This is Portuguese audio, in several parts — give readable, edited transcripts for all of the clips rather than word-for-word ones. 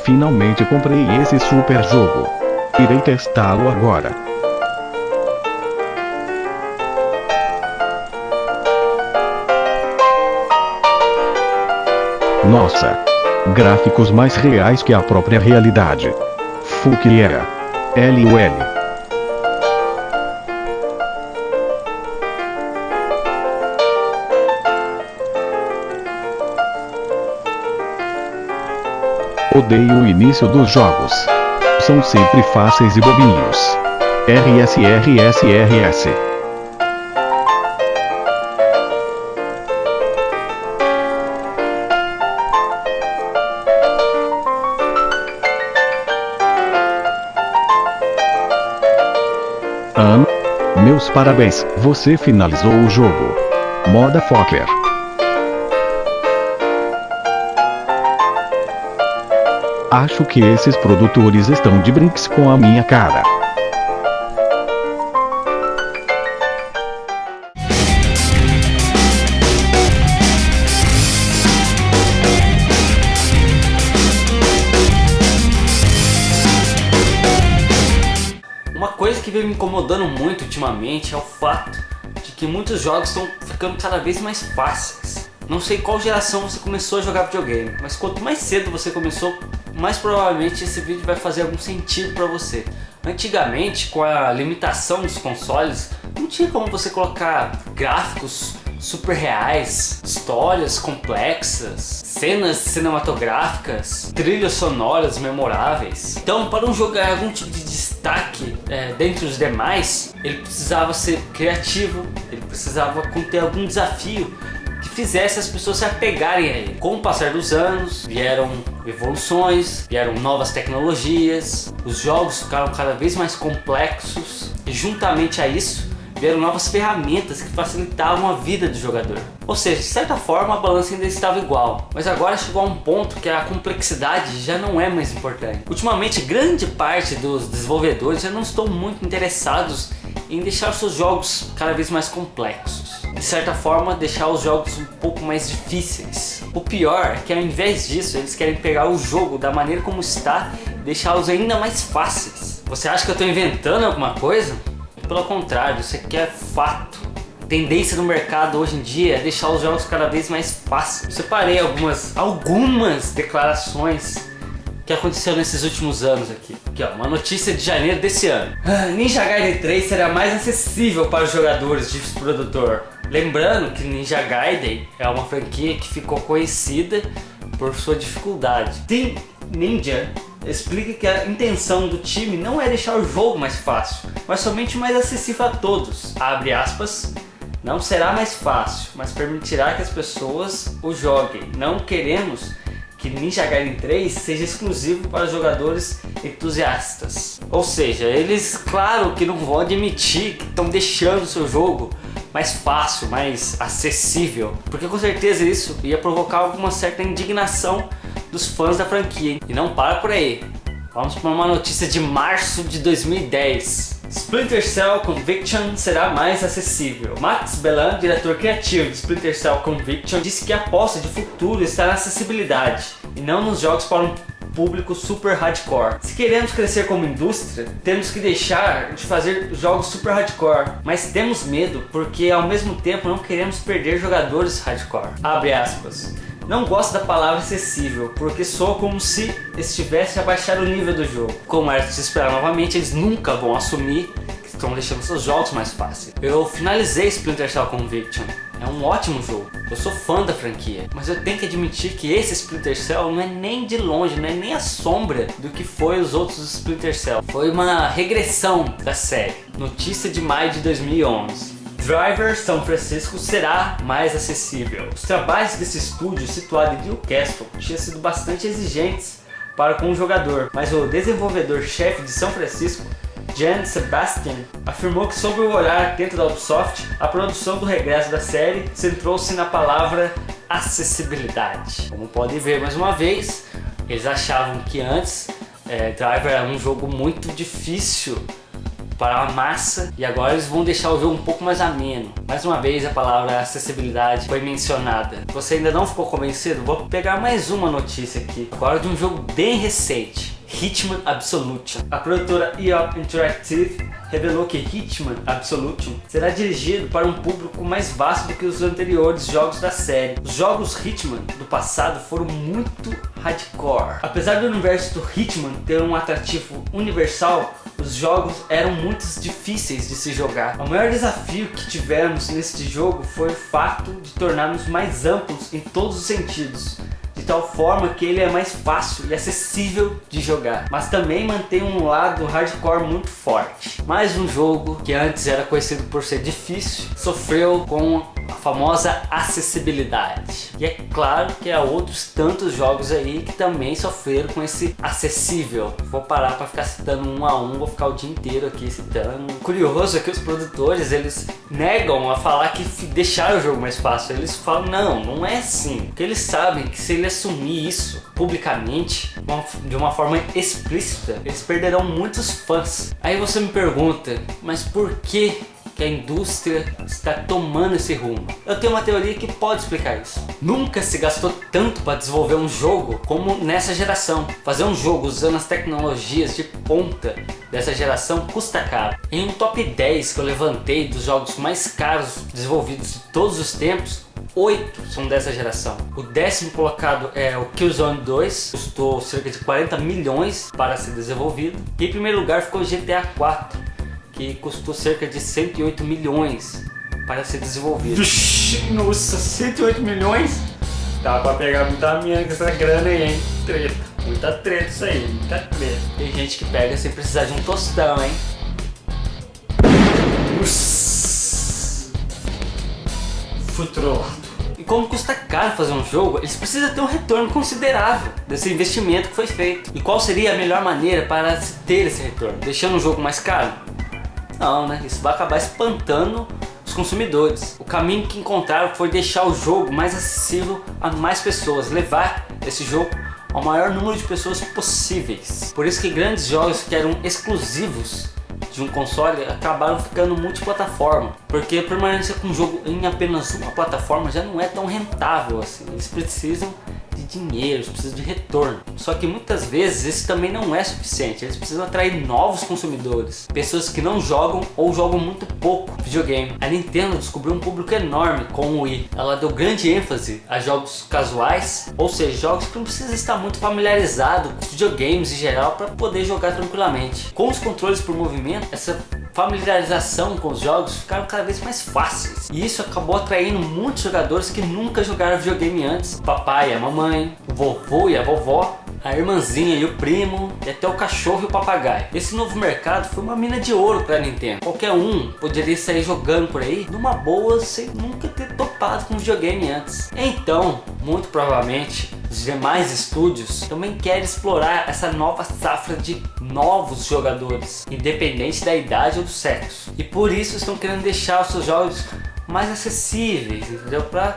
Finalmente comprei esse super jogo. Irei testá-lo agora. Nossa! Gráficos mais reais que a própria realidade. Fuck yeah! LOL. Odeio o início dos jogos. São sempre fáceis e bobinhos. RS. Meus parabéns, você finalizou o jogo. Motherfucker. Acho que esses produtores estão de brinks com a minha cara. Uma coisa que vem me incomodando muito ultimamente é o fato de que muitos jogos estão ficando cada vez mais fáceis. Não sei qual geração você começou a jogar videogame, mas quanto mais cedo você começou, mais provavelmente esse vídeo vai fazer algum sentido para você. Antigamente, com a limitação dos consoles, não tinha como você colocar gráficos super reais, histórias complexas, cenas cinematográficas, trilhas sonoras memoráveis. Então, para um jogo ganhar algum tipo de destaque dentre os demais, ele precisava ser criativo, ele precisava conter algum desafio que fizesse as pessoas se apegarem a ele. Com o passar dos anos, vieram evoluções, vieram novas tecnologias, os jogos ficaram cada vez mais complexos e juntamente a isso, vieram novas ferramentas que facilitavam a vida do jogador. Ou seja, de certa forma a balança ainda estava igual, mas agora chegou a um ponto que a complexidade já não é mais importante. Ultimamente, grande parte dos desenvolvedores já não estão muito interessados em deixar os seus jogos cada vez mais complexos. De certa forma, deixar os jogos um pouco mais difíceis. O pior é que ao invés disso, eles querem pegar o jogo da maneira como está e deixá-los ainda mais fáceis. Você acha que eu estou inventando alguma coisa? Pelo contrário, isso aqui é fato. A tendência no mercado hoje em dia é deixar os jogos cada vez mais fáceis. Eu separei algumas declarações que aconteceu nesses últimos anos aqui. Aqui ó, uma notícia de janeiro desse ano. Ninja Gaiden 3 será mais acessível para os jogadores, diz o produtor. Lembrando que Ninja Gaiden é uma franquia que ficou conhecida por sua dificuldade. Team Ninja explica que a intenção do time não é deixar o jogo mais fácil, mas somente mais acessível a todos. Abre aspas, não será mais fácil, mas permitirá que as pessoas o joguem. Não queremos que Ninja Gaiden 3 seja exclusivo para jogadores entusiastas. Ou seja, eles claro que não vão admitir que estão deixando o seu jogo mais fácil, mais acessível, porque com certeza isso ia provocar alguma certa indignação dos fãs da franquia. E não para por aí. Vamos para uma notícia de março de 2010. Splinter Cell Conviction será mais acessível. Max Bellan, diretor criativo de Splinter Cell Conviction, disse que a aposta de futuro está na acessibilidade e não nos jogos para um público super hardcore. Se queremos crescer como indústria, temos que deixar de fazer jogos super hardcore, mas temos medo porque ao mesmo tempo não queremos perder jogadores hardcore. Abre aspas. Não gosto da palavra acessível, porque soa como se estivesse a baixar o nível do jogo. Como era de se esperar novamente, eles nunca vão assumir que estão deixando seus jogos mais fáceis. Eu finalizei Splinter Cell Conviction. É um ótimo jogo. Eu sou fã da franquia. Mas eu tenho que admitir que esse Splinter Cell não é nem de longe, não é nem a sombra do que foi os outros Splinter Cell. Foi uma regressão da série. Notícia de maio de 2011. Driver São Francisco será mais acessível. Os trabalhos desse estúdio, situado em Newcastle, tinham sido bastante exigentes para com o jogador, mas o desenvolvedor-chefe de São Francisco, Jan Sebastian, afirmou que sob o olhar atento da Ubisoft, a produção do regresso da série centrou-se na palavra acessibilidade. Como podem ver mais uma vez, eles achavam que antes Driver era um jogo muito difícil para a massa e agora eles vão deixar o jogo um pouco mais ameno. Mais uma vez a palavra acessibilidade foi mencionada. Você ainda não ficou convencido? Vou pegar mais uma notícia aqui, agora de um jogo bem recente. Hitman Absolution. A produtora EO Interactive revelou que Hitman Absolution será dirigido para um público mais vasto do que os anteriores jogos da série. Os jogos Hitman do passado foram muito hardcore. Apesar do universo do Hitman ter um atrativo universal, os jogos eram muito difíceis de se jogar. O maior desafio que tivemos neste jogo foi o fato de tornarmos mais amplos em todos os sentidos, de tal forma que ele é mais fácil e acessível de jogar, mas também mantém um lado hardcore muito forte. Mais um jogo que antes era conhecido por ser difícil, sofreu com a famosa acessibilidade. E é claro que há outros tantos jogos aí que também sofreram com esse acessível. Vou parar para ficar citando um a um, vou ficar o dia inteiro aqui citando. Curioso é que os produtores, eles negam a falar que deixaram o jogo mais fácil. Eles falam, não é assim. Porque eles sabem que se ele assumir isso publicamente, de uma forma explícita, eles perderão muitos fãs. Aí você me pergunta, mas por que a indústria está tomando esse rumo? Eu tenho uma teoria que pode explicar isso. Nunca se gastou tanto para desenvolver um jogo como nessa geração. Fazer um jogo usando as tecnologias de ponta dessa geração custa caro. Em um top 10 que eu levantei dos jogos mais caros desenvolvidos de todos os tempos, 8 são dessa geração. O 10º colocado é o Killzone 2, custou cerca de 40 milhões para ser desenvolvido. E em primeiro lugar ficou o GTA 4, que custou cerca de 108 milhões para ser desenvolvido. Nossa, 108 milhões? Dá para pegar muita minha essa grana aí, hein? Treta. Muita treta isso aí, muita treta. Tem gente que pega sem precisar de um tostão, hein? Futuro. E como custa caro fazer um jogo, eles precisam ter um retorno considerável desse investimento que foi feito. E qual seria a melhor maneira para se ter esse retorno? Deixando o jogo mais caro? Não, né? Isso vai acabar espantando os consumidores. O caminho que encontraram foi deixar o jogo mais acessível a mais pessoas, levar esse jogo ao maior número de pessoas possíveis. Por isso que grandes jogos que eram exclusivos de um console acabaram ficando multiplataforma, porque a permanência com o jogo em apenas uma plataforma já não é tão rentável assim. Eles precisam de dinheiro, eles precisam de retorno. Só que muitas vezes isso também não é suficiente. Eles precisam atrair novos consumidores, pessoas que não jogam ou jogam muito pouco videogame. A Nintendo descobriu um público enorme com o Wii. Ela deu grande ênfase a jogos casuais, ou seja, jogos que não precisa estar muito familiarizado com videogames em geral para poder jogar tranquilamente. Com os controles por movimento, essa familiarização com os jogos ficaram cada vez mais fáceis, e isso acabou atraindo muitos jogadores que nunca jogaram videogame antes. O papai e a mamãe, o vovô e a vovó, a irmãzinha e o primo, e até o cachorro e o papagaio. Esse novo mercado foi uma mina de ouro para a Nintendo. Qualquer um poderia sair jogando por aí numa boa sem nunca ter topado com videogame antes. Então, muito provavelmente, os demais estúdios também querem explorar essa nova safra de novos jogadores, independente da idade ou do sexo. E por isso estão querendo deixar os seus jogos mais acessíveis, entendeu? Para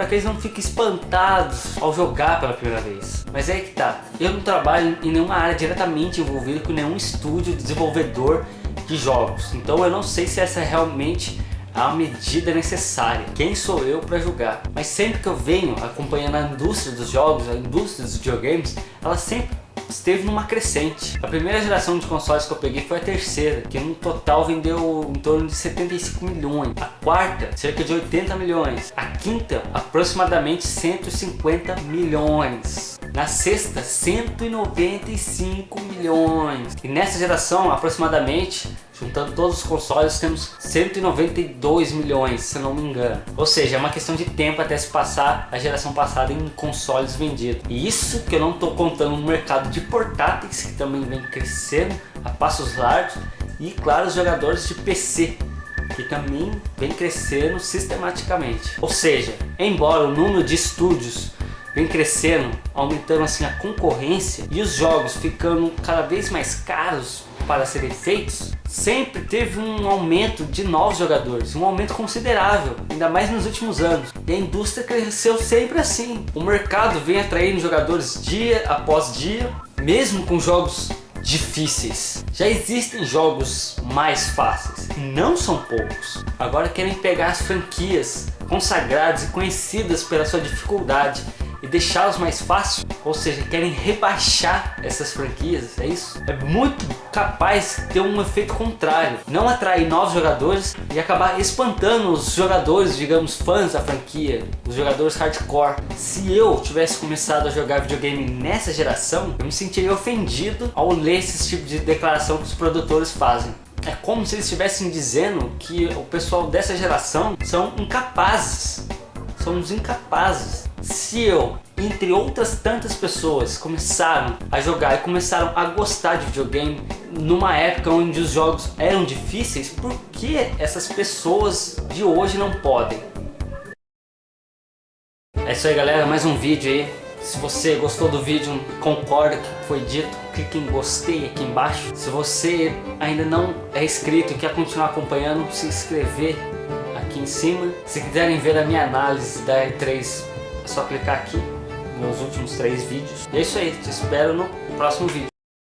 que eles não fiquem espantados ao jogar pela primeira vez. Mas é aí que tá. Eu não trabalho em nenhuma área diretamente envolvida com nenhum estúdio desenvolvedor de jogos. Então eu não sei se essa é realmente a medida necessária. Quem sou eu para julgar? Mas sempre que eu venho acompanhando a indústria dos jogos, a indústria dos videogames, ela sempre esteve numa crescente. A primeira geração de consoles que eu peguei foi a terceira, que no total vendeu em torno de 75 milhões. A quarta, cerca de 80 milhões. A quinta, aproximadamente 150 milhões. Na sexta, 195 milhões. E nessa geração, aproximadamente, juntando todos os consoles, temos 192 milhões, se não me engano. Ou seja, é uma questão de tempo até se passar a geração passada em consoles vendidos. E isso que eu não estou contando no mercado de portáteis, que também vem crescendo a passos largos. E claro, os jogadores de PC, que também vem crescendo sistematicamente. Ou seja, embora o número de estúdios vem crescendo, aumentando assim a concorrência e os jogos ficando cada vez mais caros para serem feitos, sempre teve um aumento de novos jogadores, um aumento considerável, ainda mais nos últimos anos. E a indústria cresceu sempre assim. O mercado vem atraindo jogadores dia após dia, mesmo com jogos difíceis. Já existem jogos mais fáceis, e não são poucos. Agora querem pegar as franquias consagradas e conhecidas pela sua dificuldade e deixá-los mais fáceis, ou seja, querem rebaixar essas franquias, é isso? É muito capaz de ter um efeito contrário, não atrair novos jogadores e acabar espantando os jogadores, digamos, fãs da franquia, os jogadores hardcore. Se eu tivesse começado a jogar videogame nessa geração, eu me sentiria ofendido ao ler esse tipo de declaração que os produtores fazem. É como se eles estivessem dizendo que o pessoal dessa geração são incapazes. Somos incapazes. Se eu, entre outras tantas pessoas, começaram a jogar e começaram a gostar de videogame numa época onde os jogos eram difíceis, por que essas pessoas de hoje não podem? É isso aí, galera, mais um vídeo aí. Se você gostou do vídeo, concorda com o que foi dito, clique em gostei aqui embaixo. Se você ainda não é inscrito e quer continuar acompanhando, se inscrever aqui em cima. Se quiserem ver a minha análise da E3, é só clicar aqui nos últimos 3 vídeos. E é isso aí, te espero no próximo vídeo.